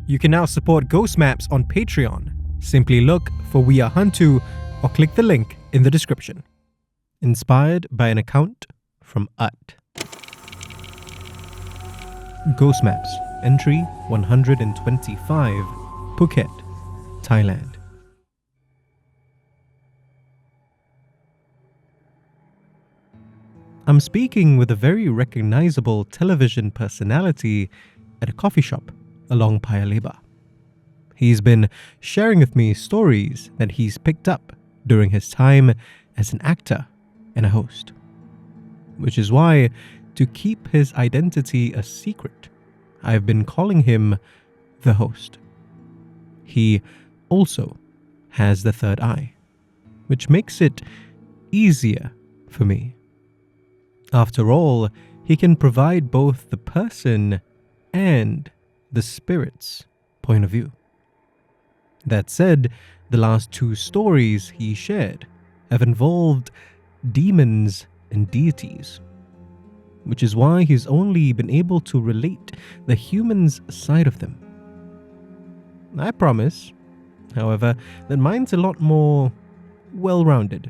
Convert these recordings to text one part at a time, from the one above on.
You can now support Ghost Maps on Patreon. Simply look for We Are HANTU or click the link in the description. Inspired by an account from Ut. Ghost Maps, entry 125, Phuket, Thailand. I'm speaking with a very recognizable television personality at a coffee shop along Paya Lebar. He's been sharing with me stories that he's picked up during his time as an actor and a host. Which is why, to keep his identity a secret, I've been calling him the host. He also has the third eye, which makes it easier for me. After all, he can provide both the person and the spirit's point of view. That said, the last two stories he shared have involved demons and deities, which is why he's only been able to relate the human's side of them. I promise, however, that mine's a lot more well-rounded,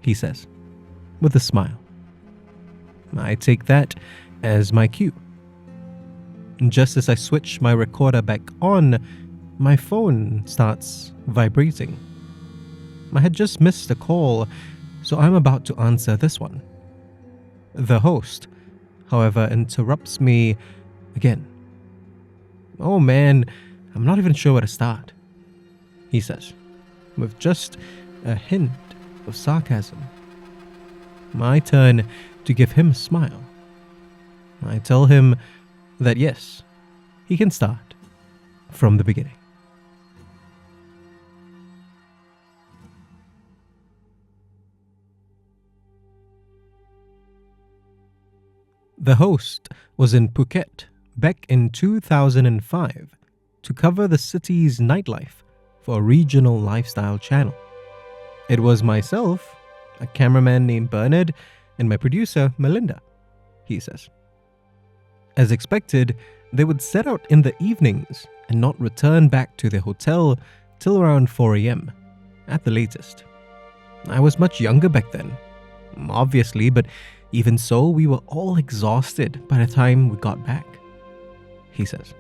he says, with a smile. I take that as my cue. Just as I switch my recorder back on, my phone starts vibrating. I had just missed a call, so I'm about to answer this one. The host, however, interrupts me again. "Oh man, I'm not even sure where to start," he says, with just a hint of sarcasm. My turn to give him a smile. I tell him that yes, he can start from the beginning. The host was in Phuket back in 2005 to cover the city's nightlife for a regional lifestyle channel. It was myself, a cameraman named Bernard, and my producer, Melinda, he says. As expected, they would set out in the evenings and not return back to their hotel till around 4 a.m. at the latest. I was much younger back then, obviously, but even so, we were all exhausted by the time we got back, he says.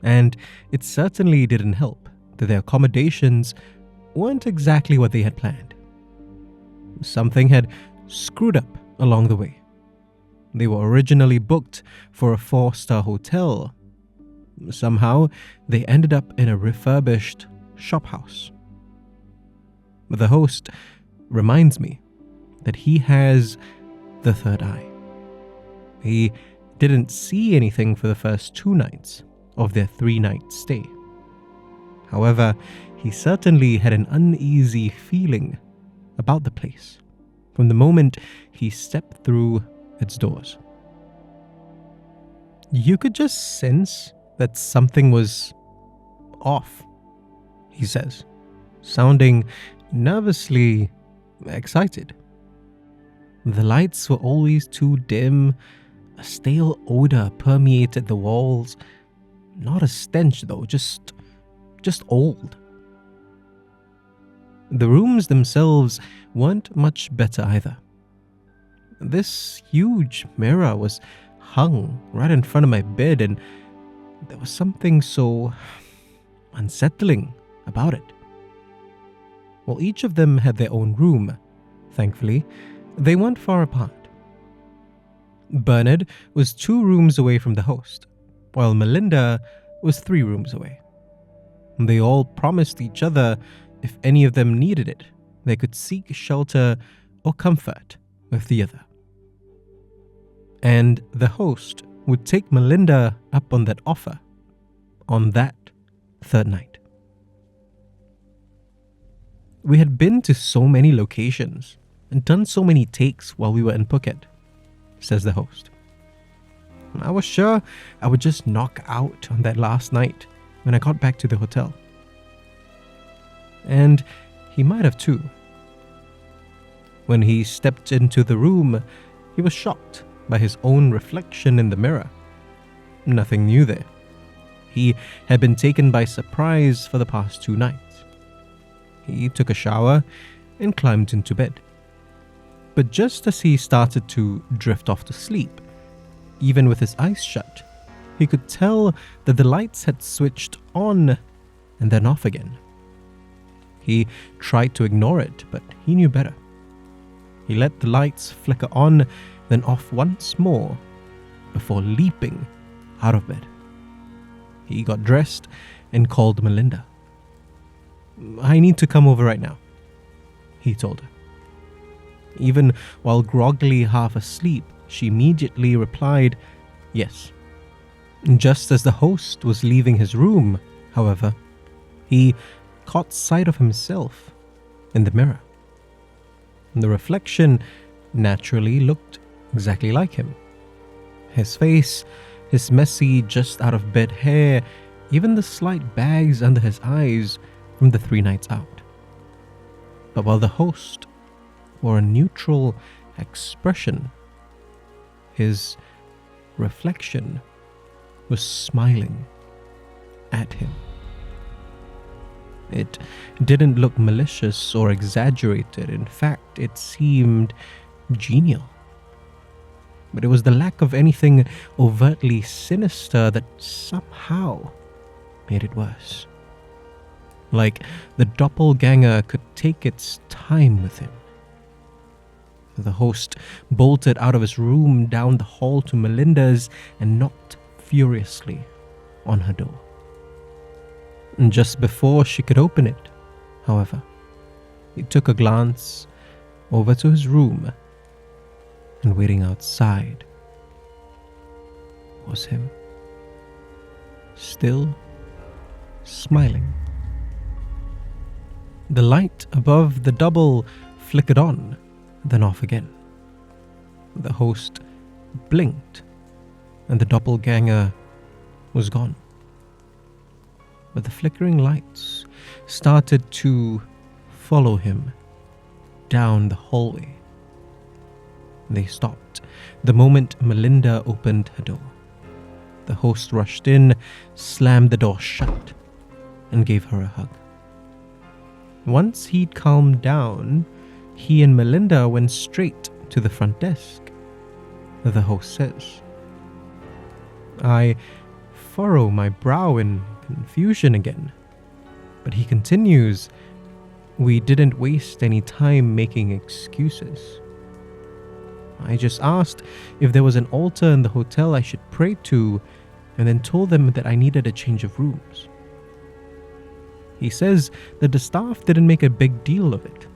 And it certainly didn't help that their accommodations weren't exactly what they had planned. Something had screwed up along the way. They were originally booked for a 4-star hotel. Somehow, they ended up in a refurbished shophouse. The host reminds me that he has the third eye. He didn't see anything for the first 2 nights of their 3-night stay. However, he certainly had an uneasy feeling about the place from the moment he stepped through its doors. You could just sense that something was off, he says, sounding nervously excited. The lights were always too dim, a stale odor permeated the walls. Not a stench though, just old. The rooms themselves weren't much better either. This huge mirror was hung right in front of my bed, and there was something so unsettling about it. While each of them had their own room, thankfully, they weren't far apart. Bernard was 2 rooms away from the host, while Melinda was 3 rooms away. They all promised each other if any of them needed it, they could seek shelter or comfort with the other. And the host would take Melinda up on that offer on that 3rd night. We had been to so many locations and done so many takes while we were in Phuket, says the host. I was sure I would just knock out on that last night when I got back to the hotel. And he might have too. When he stepped into the room, he was shocked by his own reflection in the mirror. Nothing new there. He had been taken by surprise for the past 2 nights. He took a shower and climbed into bed. But just as he started to drift off to sleep, even with his eyes shut, he could tell that the lights had switched on and then off again. He tried to ignore it, but he knew better. He let the lights flicker on, then off once more, before leaping out of bed. He got dressed and called Melinda. "I need to come over right now," he told her. Even while groggily half asleep, she immediately replied, "Yes." Just as the host was leaving his room, however, he caught sight of himself in the mirror. The reflection naturally looked exactly like him. His face, his messy, just out of bed hair, even the slight bags under his eyes from the 3 nights out. But while the host wore a neutral expression, his reflection was smiling at him. It didn't look malicious or exaggerated. In fact, it seemed genial. But it was the lack of anything overtly sinister that somehow made it worse. Like the doppelganger could take its time with him. The host bolted out of his room down the hall to Melinda's and knocked furiously on her door. And just before she could open it, however, he took a glance over to his room, and waiting outside was him, still smiling. The light above the double flickered on, then off again. The host blinked, and the doppelganger was gone. But the flickering lights started to follow him down the hallway. They stopped the moment Melinda opened her door. The host rushed in, slammed the door shut, and gave her a hug. Once he'd calmed down, he and Melinda went straight to the front desk. The host says. I furrow my brow in confusion again, but he continues, "We didn't waste any time making excuses. I just asked if there was an altar in the hotel I should pray to, and then told them that I needed a change of rooms." He says that the staff didn't make a big deal of it,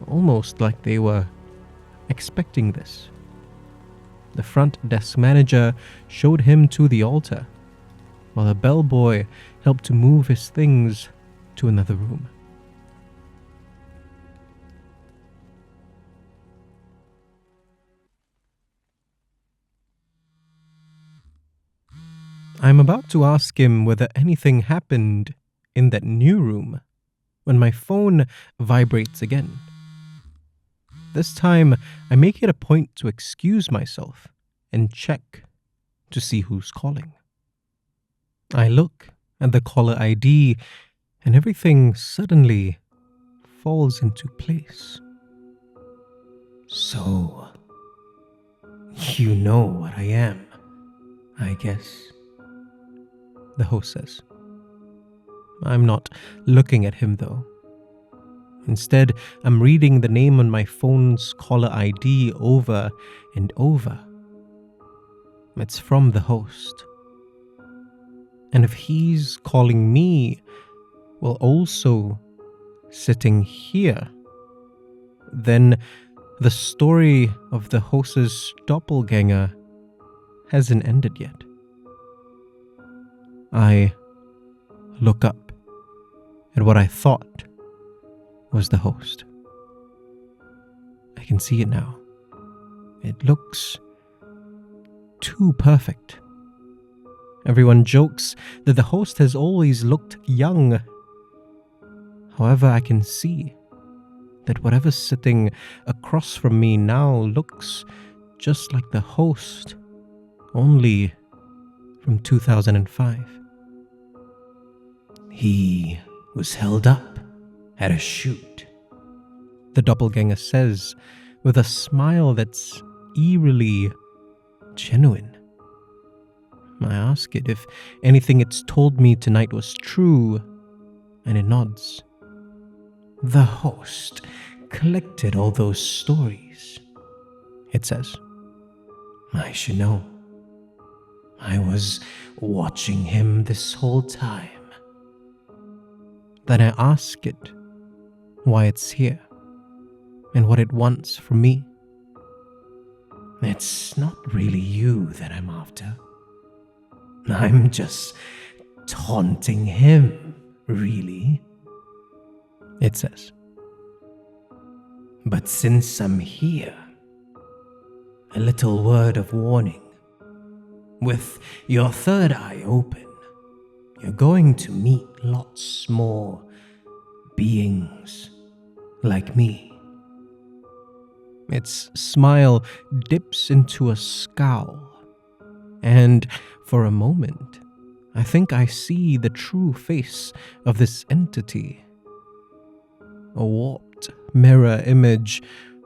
almost like they were expecting this. The front desk manager showed him to the altar, while a bellboy helped to move his things to another room. I'm about to ask him whether anything happened in that new room when my phone vibrates again. This time, I make it a point to excuse myself and check to see who's calling. I look at the caller ID and everything suddenly falls into place. "So, you know what I am, I guess," the host says. I'm not looking at him though. Instead, I'm reading the name on my phone's caller ID over and over. It's from the host. And if he's calling me while also sitting here, then the story of the host's doppelganger hasn't ended yet. I look up at what I thought was the host. I can see it now. It looks too perfect. Everyone jokes that the host has always looked young. However, I can see that whatever's sitting across from me now looks just like the host, only from 2005. He was held up at a chute, the doppelganger says with a smile that's eerily genuine. I ask it if anything it's told me tonight was true, and it nods. The host collected all those stories, it says. I should know. I was watching him this whole time. Then I ask it why it's here and what it wants from me. It's not really you that I'm after. I'm just taunting him, really, it says. But since I'm here, a little word of warning. With your third eye open, you're going to meet lots more beings like me. Its smile dips into a scowl, and for a moment, I think I see the true face of this entity. A warped mirror image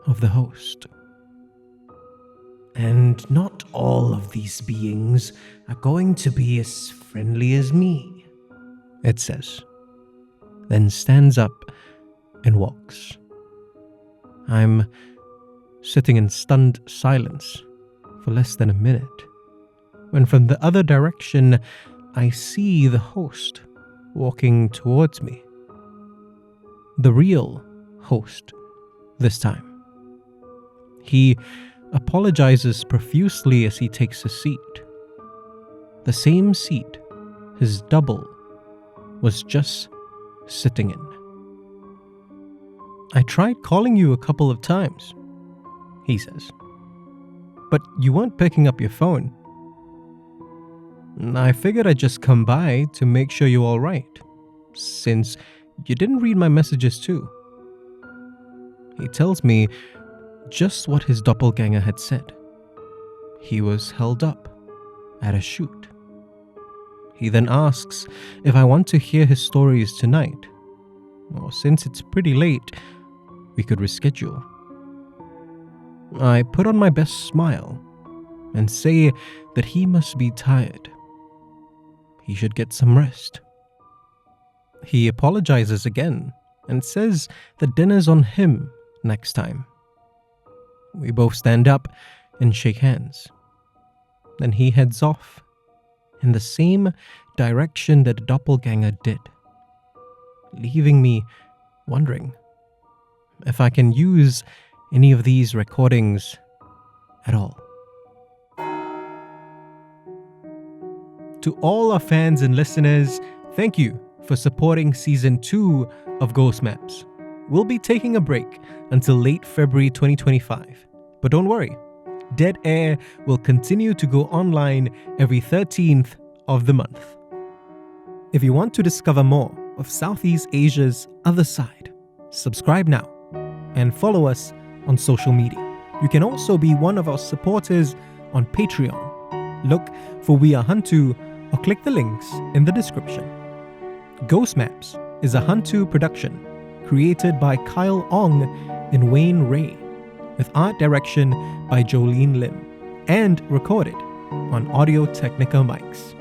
of the host. And not all of these beings are going to be as friendly as me, it says, then stands up and walks. I'm sitting in stunned silence for less than a minute, when from the other direction I see the host walking towards me. The real host this time. He apologizes profusely as he takes a seat. The same seat his double was just sitting in. I tried calling you a couple of times, he says, but you weren't picking up your phone. I figured I'd just come by to make sure you're all right, since you didn't read my messages too. He tells me just what his doppelganger had said. He was held up at a chute. He then asks if I want to hear his stories tonight, or since it's pretty late, we could reschedule. I put on my best smile and say that he must be tired. He should get some rest. He apologizes again and says that dinner's on him next time. We both stand up and shake hands. Then he heads off in the same direction that the doppelganger did, leaving me wondering if I can use any of these recordings at all. To all our fans and listeners, thank you for supporting Season 2 of Ghost Maps. We'll be taking a break until late February 2025. But don't worry, Dead Air will continue to go online every 13th of the month. If you want to discover more of Southeast Asia's other side, subscribe now and follow us on social media. You can also be one of our supporters on Patreon. Look for We Are HANTU or click the links in the description. Ghost Maps is a HANTU production created by Kyle Ong and Wayne Ray, with art direction by Jolene Lim, and recorded on Audio Technica mics.